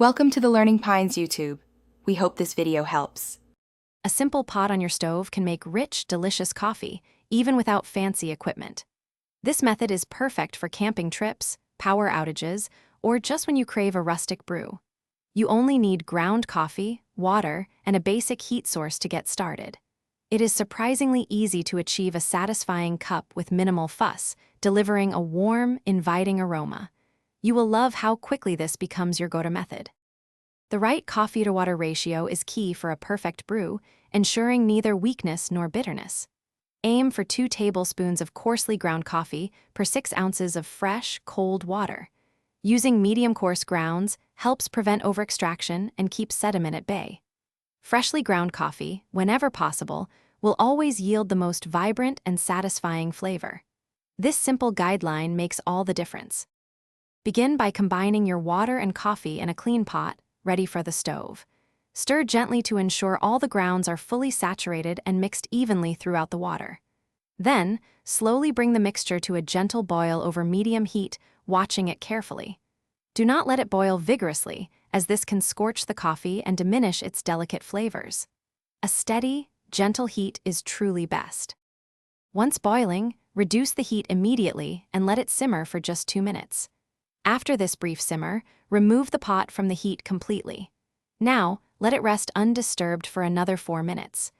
Welcome to the Learning Pines YouTube. We hope this video helps. A simple pot on your stove can make rich, delicious coffee, even without fancy equipment. This method is perfect for camping trips, power outages, or just when you crave a rustic brew. You only need ground coffee, water, and a basic heat source to get started. It is surprisingly easy to achieve a satisfying cup with minimal fuss, delivering a warm, inviting aroma. You will love how quickly this becomes your go-to method. The right coffee-to-water ratio is key for a perfect brew, ensuring neither weakness nor bitterness. Aim for 2 tablespoons of coarsely ground coffee per 6 ounces of fresh, cold water. Using medium-coarse grounds helps prevent overextraction and keep sediment at bay. Freshly ground coffee, whenever possible, will always yield the most vibrant and satisfying flavor. This simple guideline makes all the difference. Begin by combining your water and coffee in a clean pot, ready for the stove. Stir gently to ensure all the grounds are fully saturated and mixed evenly throughout the water. Then, slowly bring the mixture to a gentle boil over medium heat, watching it carefully. Do not let it boil vigorously, as this can scorch the coffee and diminish its delicate flavors. A steady, gentle heat is truly best. Once boiling, reduce the heat immediately and let it simmer for just 2 minutes. After this brief simmer, remove the pot from the heat completely. Now, let it rest undisturbed for another 4 minutes.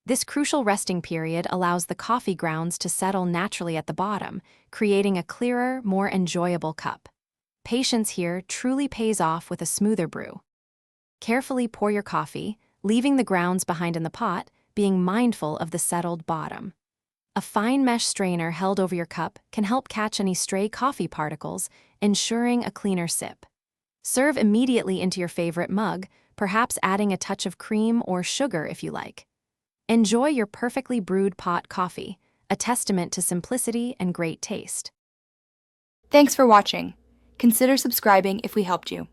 This crucial resting period allows the coffee grounds to settle naturally at the bottom, creating a clearer, more enjoyable cup. Patience here truly pays off with a smoother brew. Carefully pour your coffee, leaving the grounds behind in the pot, being mindful of the settled bottom. A fine mesh strainer held over your cup can help catch any stray coffee particles, ensuring a cleaner sip. Serve immediately into your favorite mug, perhaps adding a touch of cream or sugar if you like. Enjoy your perfectly brewed pot coffee, a testament to simplicity and great taste. Thanks for watching. Consider subscribing if we helped you.